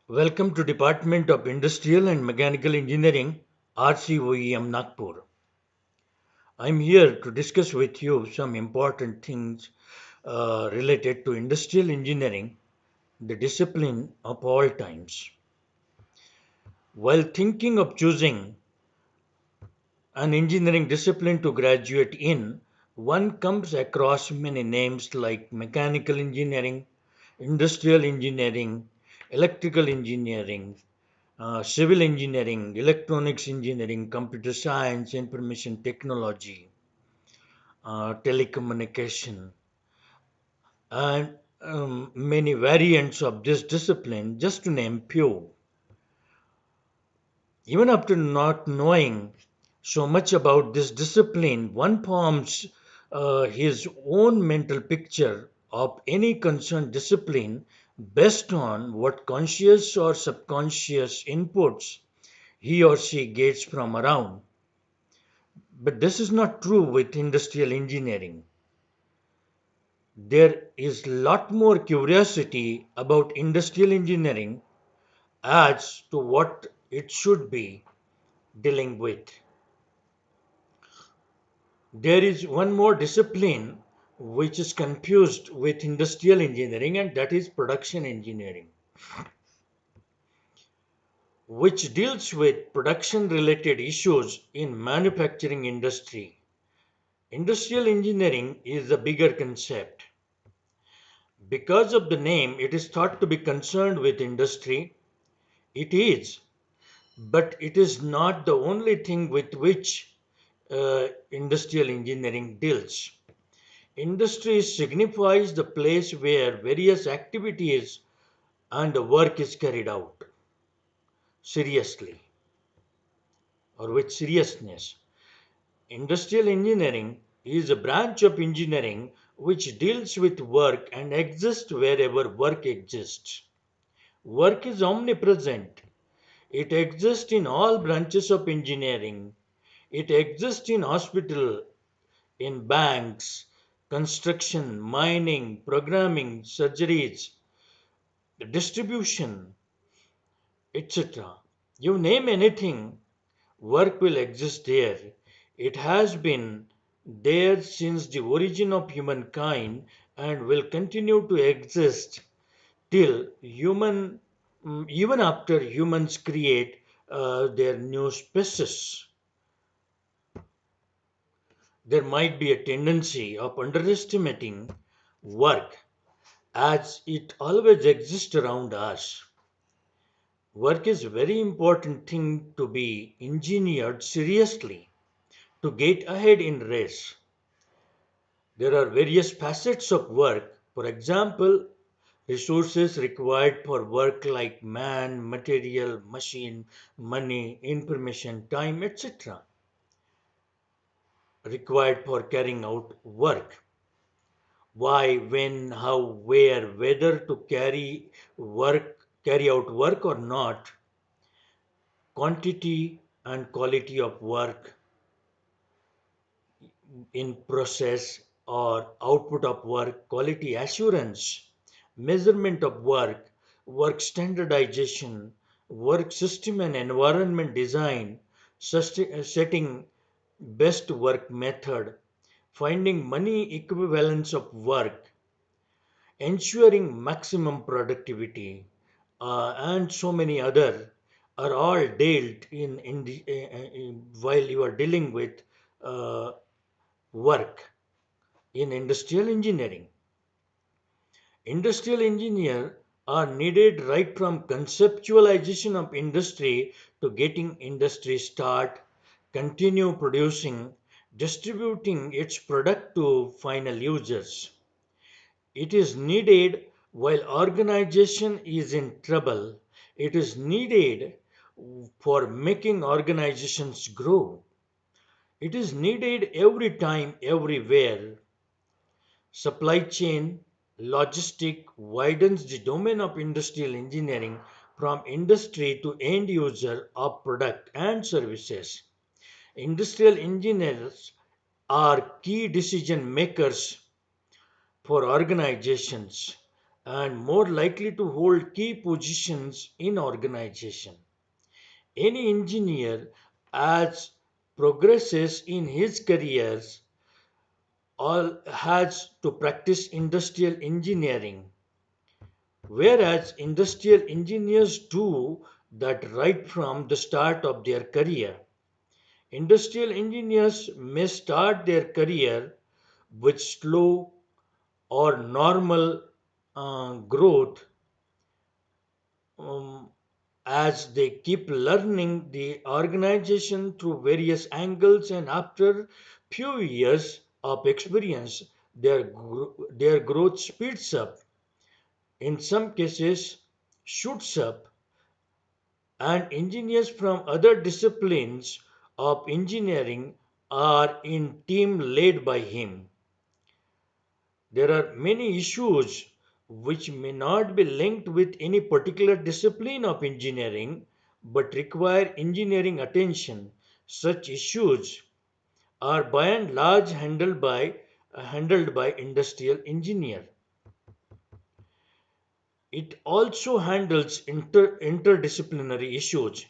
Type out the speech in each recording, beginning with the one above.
Welcome to Department of Industrial and Mechanical Engineering, RCOEM Nagpur. I'm here to discuss with you some important things related to industrial engineering, the discipline of all times. While thinking of choosing an engineering discipline to graduate in, one comes across many names like mechanical engineering, industrial engineering, electrical engineering, civil engineering, electronics engineering, computer science, information technology, telecommunication, and many variants of this discipline, just to name few. Even after not knowing so much about this discipline, one forms his own mental picture of any concerned discipline based on what conscious or subconscious inputs he or she gets from around. But this is not true with industrial engineering. There is a lot more curiosity about industrial engineering as to what it should be dealing with. There is one more discipline which is confused with industrial engineering, and that is production engineering, which deals with production related issues in manufacturing industry. Industrial engineering is a bigger concept. Because of the name, it is thought to be concerned with industry. It is, but it is not the only thing with which industrial engineering deals. Industry signifies the place where various activities and work is carried out seriously or with seriousness. Industrial engineering is a branch of engineering which deals with work and exists wherever work exists. Work is omnipresent. It exists in all branches of engineering. It exists in hospital, in banks, construction, mining, programming, surgeries, distribution, etc. You name anything, work will exist there. It has been there since the origin of humankind and will continue to exist till even after humans create their new species. There might be a tendency of underestimating work as it always exists around us. Work is a very important thing to be engineered seriously to get ahead in race. There are various facets of work. For example, resources required for work like man, material, machine, money, information, time, etc. required for carrying out work. Why, when, how, where, whether to carry out work or not, quantity and quality of work in process or output of work, quality assurance, measurement of work, work standardization, work system and environment design, setting best work method, finding money equivalence of work, ensuring maximum productivity, and so many other are all dealt while you are dealing with uh, work in industrial engineering. Industrial engineers are needed right from conceptualization of industry to getting industry start, continue producing, distributing its product to final users. It is needed while organization is in trouble. It is needed for making organizations grow. It is needed every time, everywhere. Supply chain logistic widens the domain of industrial engineering from industry to end user of product and services. Industrial engineers are key decision makers for organizations and more likely to hold key positions in organization. Any engineer as progresses in his careers all has to practice industrial engineering, whereas industrial engineers do that right from the start of their career. Industrial engineers may start their career with slow or normal growth, um, as they keep learning the organization through various angles, and after few years of experience their growth speeds up, in some cases shoots up, and engineers from other disciplines of engineering are in team led by him. There are many issues which may not be linked with any particular discipline of engineering but require engineering attention. Such issues are by and large handled by industrial engineer. It also handles interdisciplinary issues.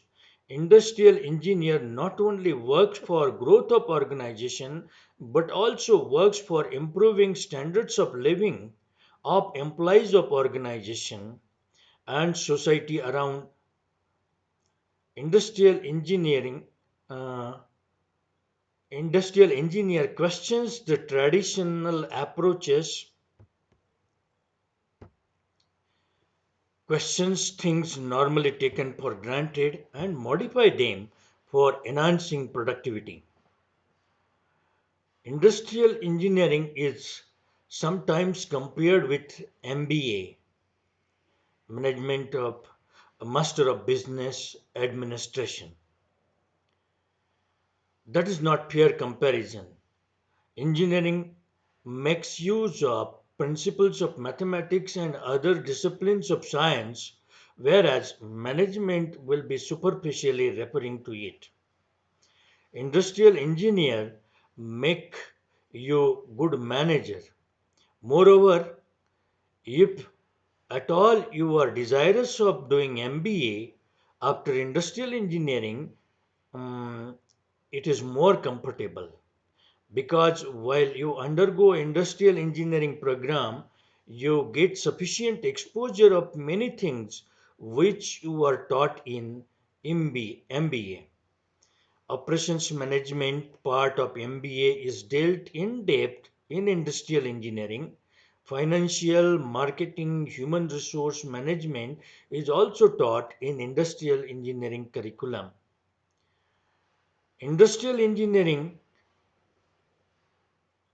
Industrial engineer not only works for growth of organization but also works for improving standards of living of employees of organization and society around. Industrial engineering uh, Industrial engineer questions the traditional approaches, questions things normally taken for granted, and modify them for enhancing productivity. Industrial engineering is sometimes compared with MBA, Management of Master of Business Administration. That is not fair comparison. Engineering makes use of principles of mathematics and other disciplines of science, whereas management will be superficially referring to it. Industrial engineer make you good manager. Moreover, if at all you are desirous of doing MBA after industrial engineering, um, it is more comfortable, because while you undergo industrial engineering program you get sufficient exposure of many things which you are taught in MBA. Operations management part of MBA is dealt in depth in industrial engineering. Financial, marketing, human resource management is also taught in industrial engineering curriculum. Industrial engineering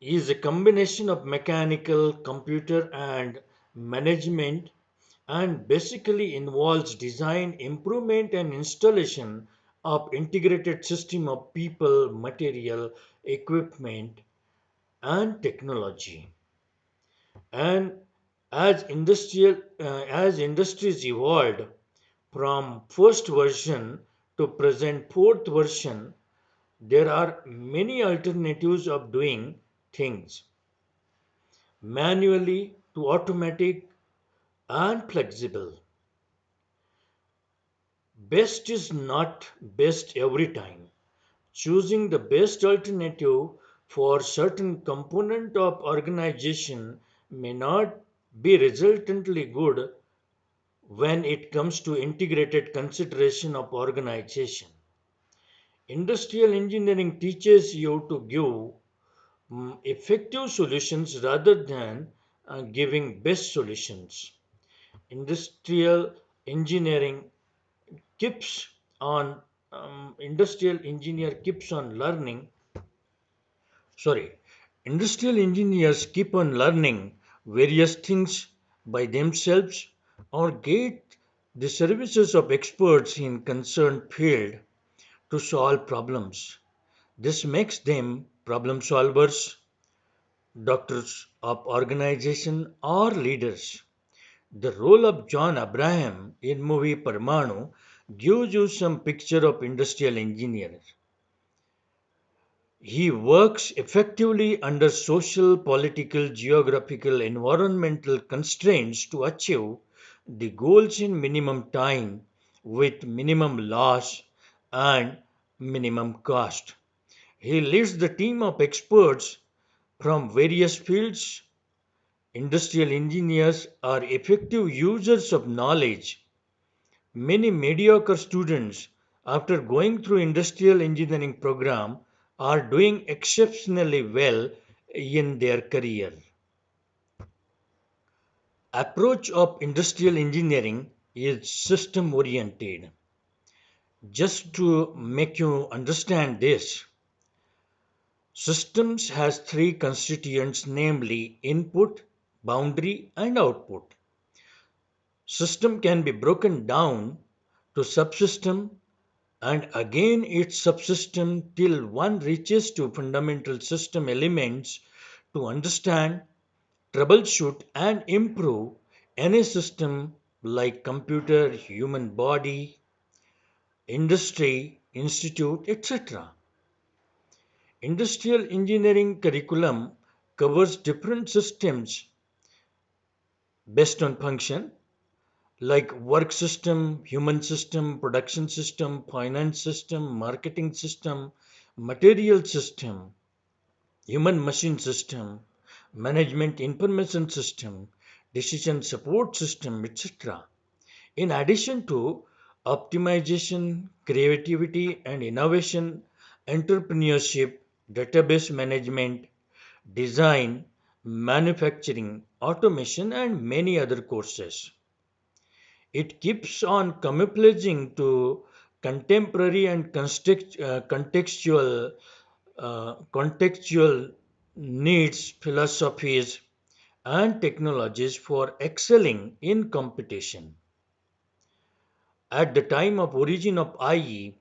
is a combination of mechanical, computer, and management, and basically involves design, improvement, and installation of integrated system of people, material, equipment, and technology. And as industries evolved from first version to present fourth version, there are many alternatives of doing things manually to automatic and flexible. Best is not best every time. Choosing the best alternative for certain component of organization may not be resultantly good when it comes to integrated consideration of organization. Industrial engineering teaches you to give effective solutions rather than giving best solutions. Industrial engineering keeps industrial engineer keeps on learning sorry Industrial engineers keep on learning various things by themselves or get the services of experts in concerned field to solve problems. This makes them problem solvers, doctors of organization, or leaders. The role of John Abraham in movie Parmanu gives you some picture of industrial engineers. He works effectively under social, political, geographical, environmental constraints to achieve the goals in minimum time with minimum loss and minimum cost. He leads the team of experts from various fields. Industrial engineers are effective users of knowledge. Many mediocre students, after going through industrial engineering program, are doing exceptionally well in their career. Approach of industrial engineering is system oriented. Just to make you understand this, systems has three constituents, namely input, boundary and output. System can be broken down to subsystem and again its subsystem till one reaches to fundamental system elements to understand, troubleshoot and improve any system like computer, human body, industry, institute, etc. Industrial engineering curriculum covers different systems based on function like work system, human system, production system, finance system, marketing system, material system, human machine system, management information system, decision support system, etc. In addition to optimization, creativity and innovation, entrepreneurship, database management, design, manufacturing, automation, and many other courses. It keeps on camouflaging to contemporary and contextual needs, philosophies, and technologies for excelling in competition. At the time of origin of IE,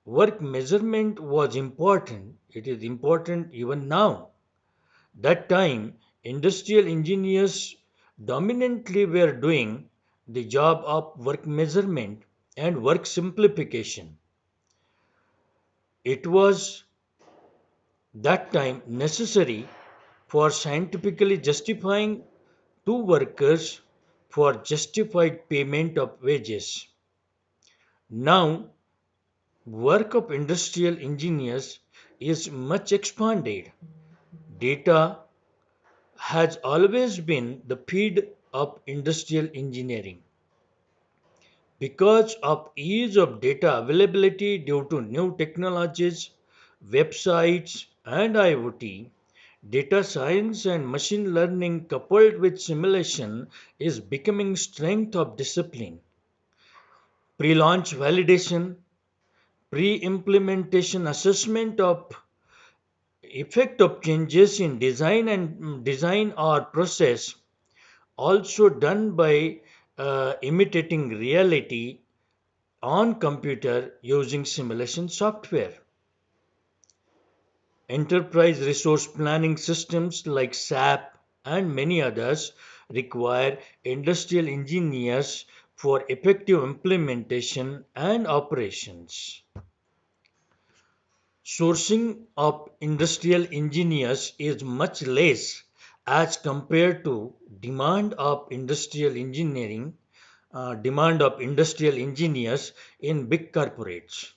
work measurement was important. It is important even now. That time, industrial engineers dominantly were doing the job of work measurement and work simplification. It was that time necessary for scientifically justifying to workers for justified payment of wages. Now, work of industrial engineers is much expanded. Data has always been the feed of industrial engineering. Because of ease of data availability due to new technologies, websites, and IoT, data science and machine learning coupled with simulation is becoming strength of discipline. Pre-launch validation, pre-implementation assessment of effect of changes in design or process also done by imitating reality on computer using simulation software. Enterprise resource planning systems like SAP and many others require industrial engineers for effective implementation and operations. Sourcing of industrial engineers is much less as compared to demand of industrial engineers in big corporates.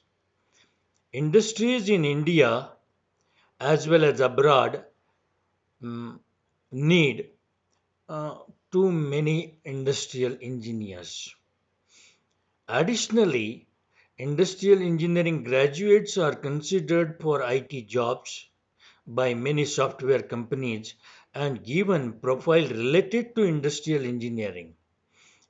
Industries in India as well as abroad mm, need uh, too many industrial engineers. Additionally, industrial engineering graduates are considered for IT jobs by many software companies and given profile related to industrial engineering.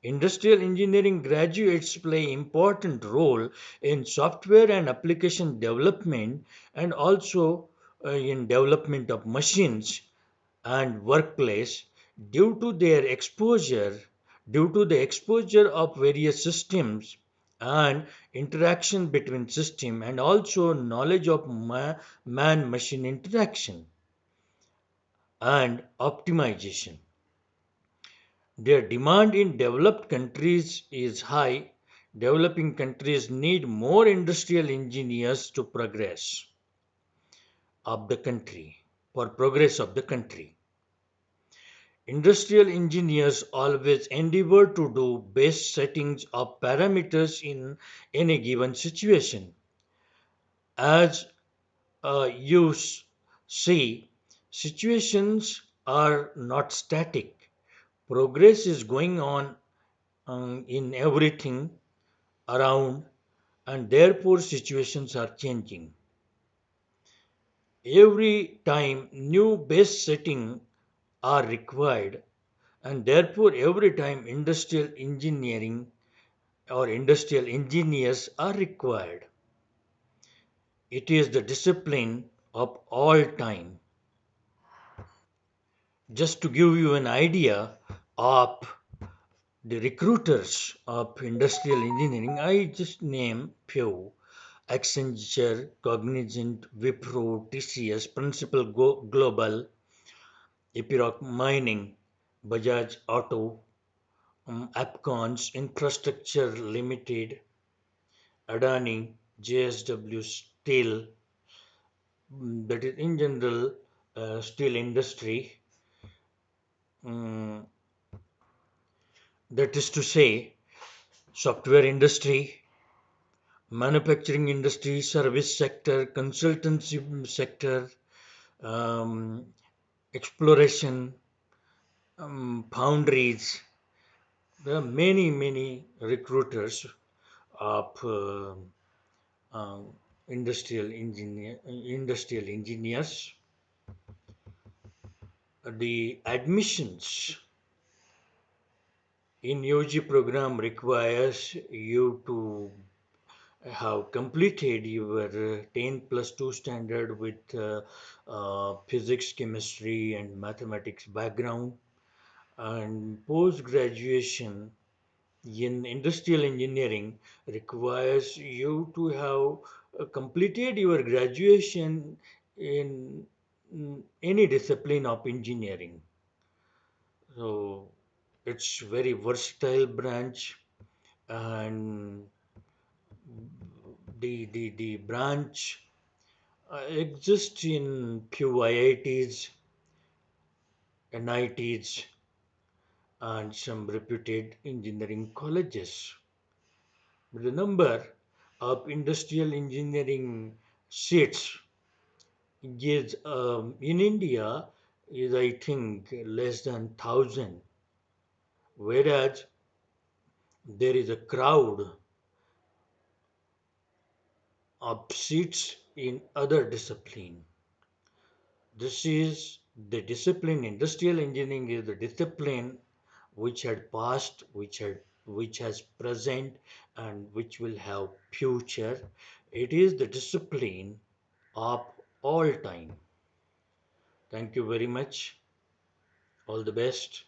Industrial engineering graduates play important role in software and application development and also in development of machines and workplace due to their exposure due to the exposure of various systems and interaction between system and also knowledge of man machine interaction and optimization. Their demand in developed countries is high. Developing countries need more industrial engineers to progress. of the country, for progress of the country. Industrial engineers always endeavor to do best settings of parameters in any given situation. As you see, situations are not static. Progress is going on in everything around, and therefore situations are changing. Every time new base setting are required, and therefore every time industrial engineering or industrial engineers are required. It is the discipline of all time. Just to give you an idea of the recruiters of industrial engineering, I just name few: Accenture, Cognizant, Wipro, TCS, Principal Global, Epiroc Mining, Bajaj Auto, Apcons, Infrastructure Limited, Adani, JSW Steel, that is in general steel industry, um, that is to say software industry, manufacturing industry, service sector, consultancy sector, um, exploration, foundries. There are many recruiters of uh, industrial engineers. The admissions in UG program requires you to have completed your 10 plus 2 standard with physics, chemistry, and mathematics background, and post graduation in industrial engineering requires you to have completed your graduation in any discipline of engineering. So it's very versatile branch, and the branch exists in few IITs, NITs, and some reputed engineering colleges. But the number of industrial engineering seats is in India is, I think, less than 1,000, whereas there is a crowd of seats in other discipline. This is the discipline. Industrial engineering is the discipline which had past, which has present, and which will have future. It is the discipline of all time. Thank you very much. All the best.